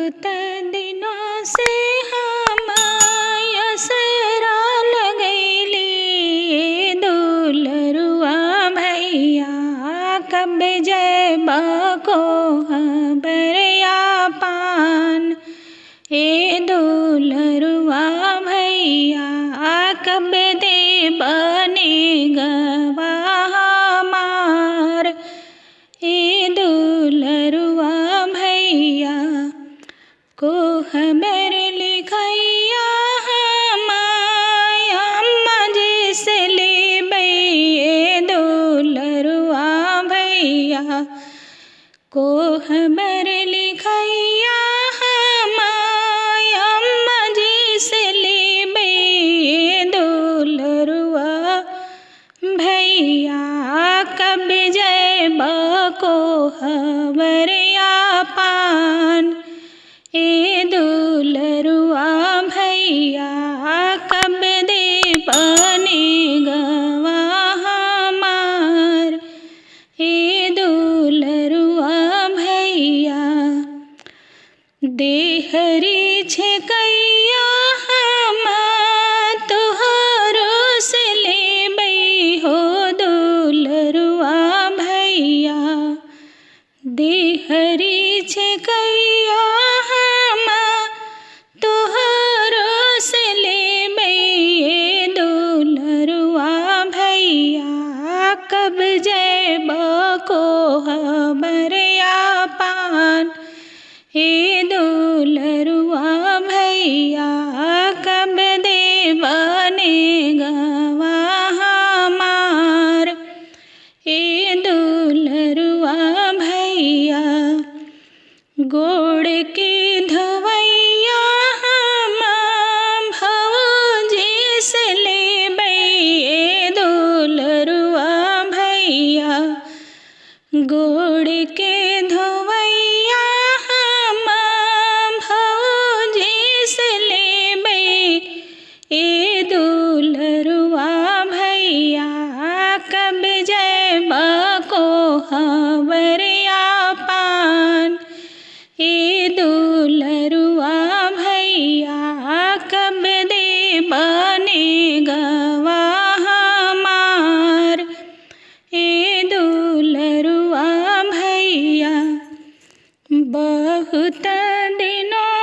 बहुत दिनों से हम यसरा लगैली दुलरुआ भैया कब जब को हबरिया पान ए दुलरुआ भैया कब दे बने गवा हमार ए दुलरुआ भैया को खबर लिखैया हमाया अम्मा जी से ले बैए दुलरुआ भैया को खबर लिखैया हमाया अम्मा जी से ले बैए दुलरुआ भैया कब जब को हबरिया पान ए दुलरुआ भैया कब दे बने गवा हमार ए दुलरुआ भैया देहरी छकैया हम तुहरो से ले बै हो दुलरुआ भैया देहरी छकैया हम तुहरो से ले बै दुलरुआ भैया कब जब को हबरिया पान ए दुलरुआ भैया कब दे बने गवा हमार ए दुलरुआ भैया गोड़ के धवैया हम भौजी से ले बैए दुलरुआ भैया गोड़ के धवैया हम भौजी से ले बै ए दुलरुआ भैया कब जब को हबरिया पान ए दुलरुआ भैया कब दे बने गवा हमार ए दुलरुआ भैया बहुत दिनों